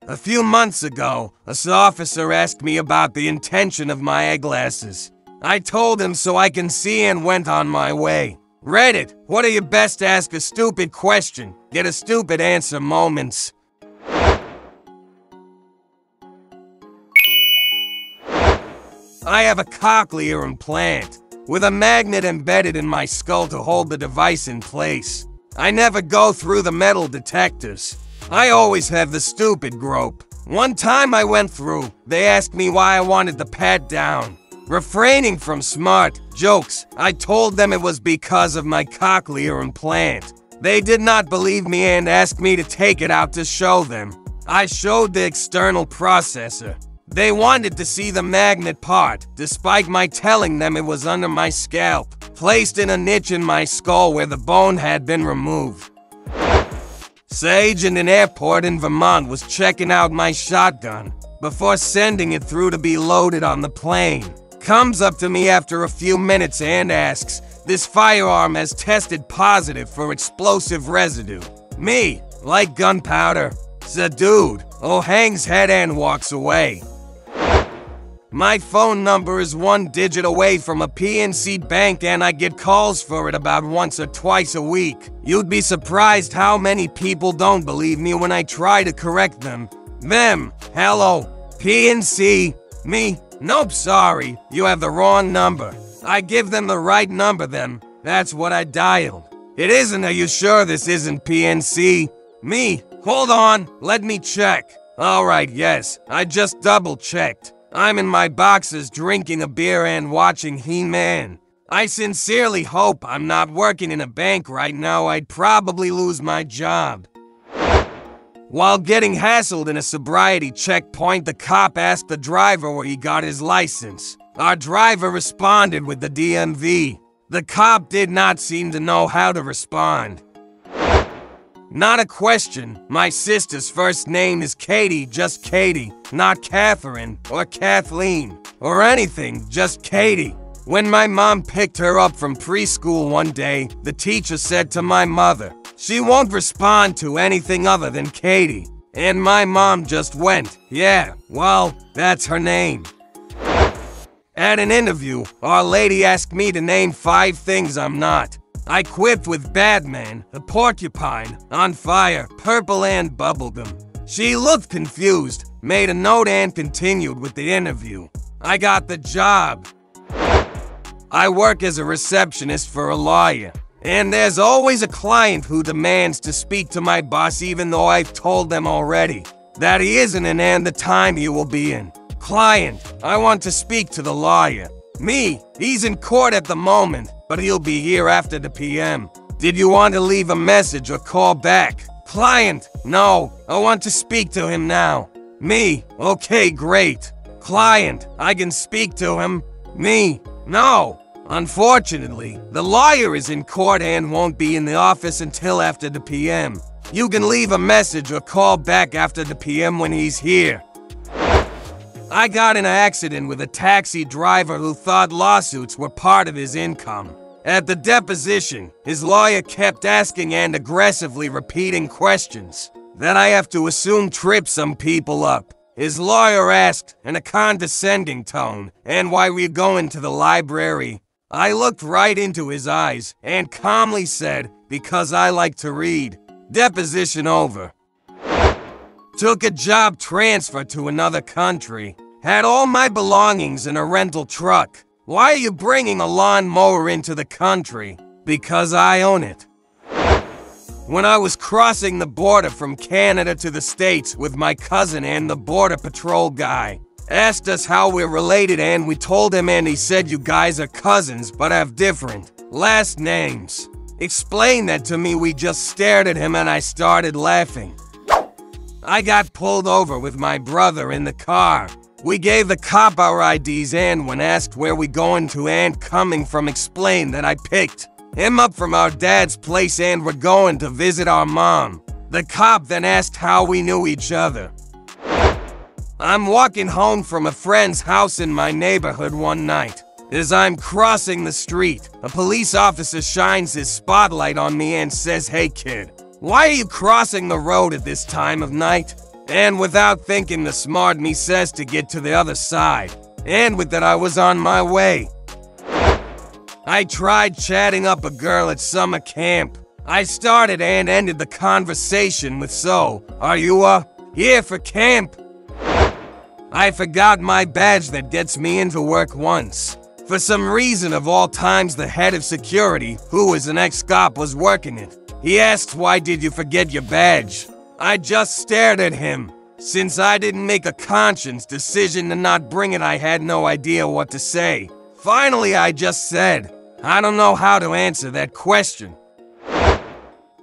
A few months ago, an officer asked me about the intention of my eyeglasses. I told him so I can see and went on my way. Reddit, what are your best ask a stupid question, get a stupid answer moments? I have a cochlear implant, with a magnet embedded in my skull to hold the device in place. I never go through the metal detectors. I always have the stupid grope. One time I went through, they asked me why I wanted the pat down. Refraining from smart jokes, I told them it was because of my cochlear implant. They did not believe me and asked me to take it out to show them. I showed the external processor. They wanted to see the magnet part, despite my telling them it was under my scalp, placed in a niche in my skull where the bone had been removed. Sage in an airport in Vermont was checking out my shotgun before sending it through to be loaded on the plane. Comes up to me after a few minutes and asks, "This firearm has tested positive for explosive residue." Me, like gunpowder. The dude, hangs head and walks away. My phone number is 1 digit away from a PNC bank and I get calls for it about once or twice a week. You'd be surprised how many people don't believe me when I try to correct them. Them, hello, PNC, me, nope, sorry, you have the wrong number. I give them the right number then, that's what I dialed. It isn't, are you sure this isn't PNC? Me, hold on, let me check. Alright, yes, I just double checked. I'm in my boxes drinking a beer and watching He-Man. I sincerely hope I'm not working in a bank right now. I'd probably lose my job. While getting hassled in a sobriety checkpoint, the cop asked the driver where he got his license. Our driver responded with the DMV. The cop did not seem to know how to respond. Not a question. My sister's first name is Katie, just Katie, not Catherine or Kathleen or anything, just Katie. When my mom picked her up from preschool one day, the teacher said to my mother, "She won't respond to anything other than Katie." And my mom just went, "Yeah, well, that's her name." At an interview, our lady asked me to name 5 things I'm not. I quipped with Batman, a porcupine, on fire, purple and bubblegum. She looked confused, made a note and continued with the interview. I got the job. I work as a receptionist for a lawyer, and there's always a client who demands to speak to my boss even though I've told them already that he isn't in and the time he will be in. Client, I want to speak to the lawyer. Me, he's in court at the moment, but he'll be here after the PM. Did you want to leave a message or call back? Client, no, I want to speak to him now. Me, okay, great. Client, I can speak to him. Me, no. Unfortunately, the lawyer is in court and won't be in the office until after the PM. You can leave a message or call back after the PM when he's here. I got in an accident with a taxi driver who thought lawsuits were part of his income. At the deposition, his lawyer kept asking and aggressively repeating questions that I have to assume trip some people up. His lawyer asked, in a condescending tone, "And why were you going to the library?" I looked right into his eyes and calmly said, "Because I like to read." Deposition over. Took a job transfer to another country. Had all my belongings in a rental truck. Why are you bringing a lawnmower into the country? Because I own it. When I was crossing the border from Canada to the States with my cousin and the border patrol guy, asked us how we're related and we told him and he said you guys are cousins but have different last names. Explained that to me, we just stared at him and I started laughing. I got pulled over with my brother in the car. We gave the cop our IDs and when asked where we going to and coming from explained that I picked him up from our dad's place and we're going to visit our mom. The cop then asked how we knew each other. I'm walking home from a friend's house in my neighborhood one night. As I'm crossing the street, a police officer shines his spotlight on me and says, "Hey kid, why are you crossing the road at this time of night?" And without thinking, the smart me says to get to the other side. And with that, I was on my way. I tried chatting up a girl at summer camp. I started and ended the conversation with, "So, are you, here for camp?" I forgot my badge that gets me into work once. For some reason of all times, the head of security, who is an ex-cop, was working it. He asked, "Why did you forget your badge?" I just stared at him. Since I didn't make a conscious decision to not bring it, I had no idea what to say. Finally, I just said, "I don't know how to answer that question."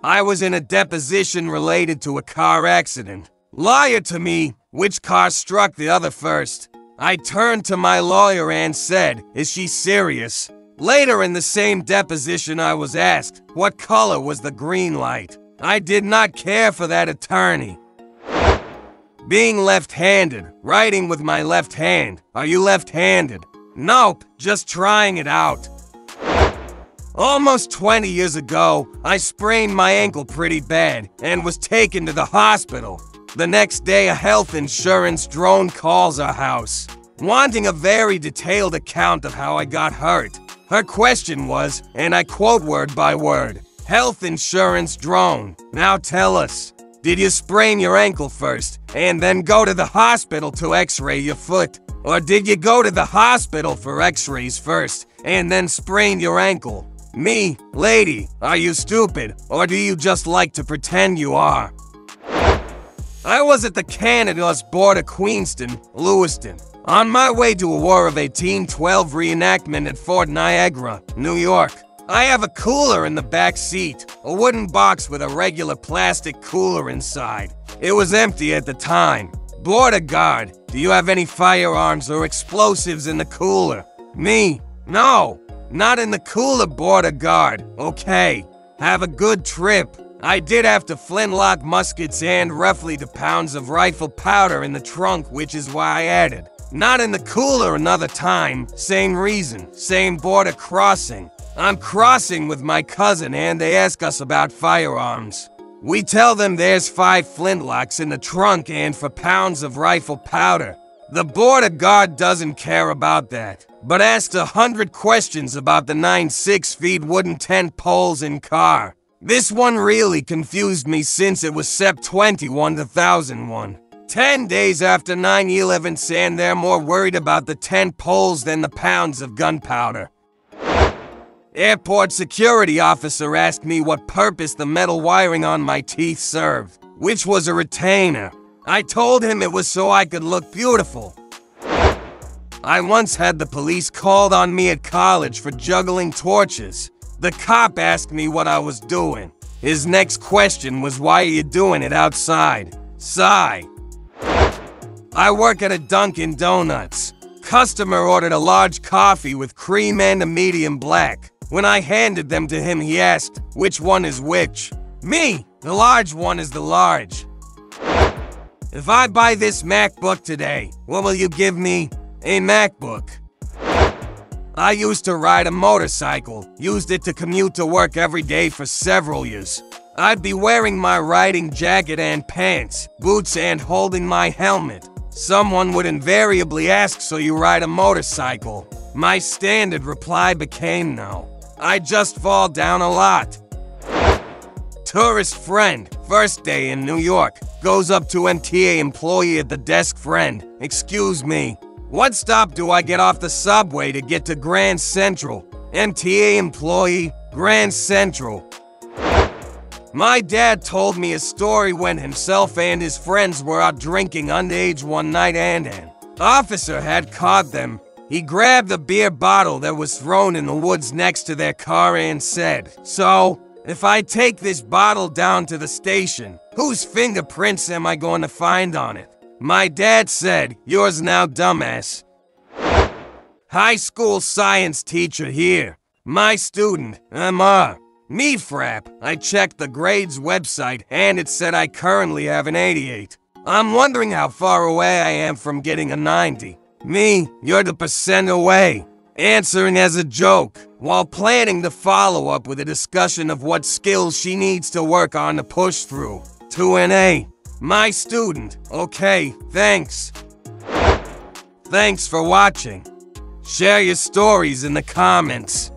I was in a deposition related to a car accident. Liar to me, which car struck the other first. I turned to my lawyer and said, "Is she serious?" Later in the same deposition, I was asked, what color was the green light? I did not care for that attorney. Being left-handed, writing with my left hand. Are you left-handed? Nope, just trying it out. Almost 20 years ago, I sprained my ankle pretty bad and was taken to the hospital. The next day, a health insurance drone calls our house, wanting a very detailed account of how I got hurt. Her question was, and I quote word by word, "Health insurance drone, now tell us, did you sprain your ankle first and then go to the hospital to x-ray your foot? Or did you go to the hospital for x-rays first and then sprain your ankle?" Me, lady, are you stupid, or do you just like to pretend you are? I was at the Canada's border, Queenston, Lewiston, on my way to a War of 1812 reenactment at Fort Niagara, New York. I have a cooler in the back seat, a wooden box with a regular plastic cooler inside. It was empty at the time. Border guard, do you have any firearms or explosives in the cooler? Me, no. Not in the cooler, border guard. Okay. Have a good trip. I did have to flintlock muskets and roughly 2 pounds of rifle powder in the trunk, which is why I added. Not in the cooler another time. Same reason. Same border crossing. I'm crossing with my cousin and they ask us about firearms. We tell them there's 5 flintlocks in the trunk and 4 pounds of rifle powder. The border guard doesn't care about that, but asked 100 questions about the 9 6-feet wooden tent poles in car. This one really confused me since it was Sep 21, 2001. 10 days after 9/11, and they're more worried about the tent poles than the pounds of gunpowder. Airport security officer asked me what purpose the metal wiring on my teeth served, which was a retainer. I told him it was so I could look beautiful. I once had the police called on me at college for juggling torches. The cop asked me what I was doing. His next question was, "Why are you doing it outside?" Sigh. I work at a Dunkin' Donuts. Customer ordered a large coffee with cream and a medium black. When I handed them to him, he asked, "Which one is which?" Me, the large one is the large. If I buy this MacBook today, what will you give me? A MacBook. I used to ride a motorcycle, used it to commute to work every day for several years. I'd be wearing my riding jacket and pants, boots, and holding my helmet. Someone would invariably ask, "So you ride a motorcycle?" My standard reply became no. I just fall down a lot. Tourist friend, first day in New York, goes up to MTA employee at the desk. "Friend, excuse me, what stop do I get off the subway to get to Grand Central?" MTA employee, "Grand Central." My dad told me a story when himself and his friends were out drinking underage one night and an officer had caught them. He grabbed a beer bottle that was thrown in the woods next to their car and said, "So, if I take this bottle down to the station, whose fingerprints am I going to find on it?" My dad said, "Yours now, dumbass." High school science teacher here. My student, me frap. I checked the grades website and it said I currently have an 88. I'm wondering how far away I am from getting a 90. Me, you're the percent away. Answering as a joke, while planning to follow up with a discussion of what skills she needs to work on to push through to an A. My student. Okay, thanks. Thanks for watching. Share your stories in the comments.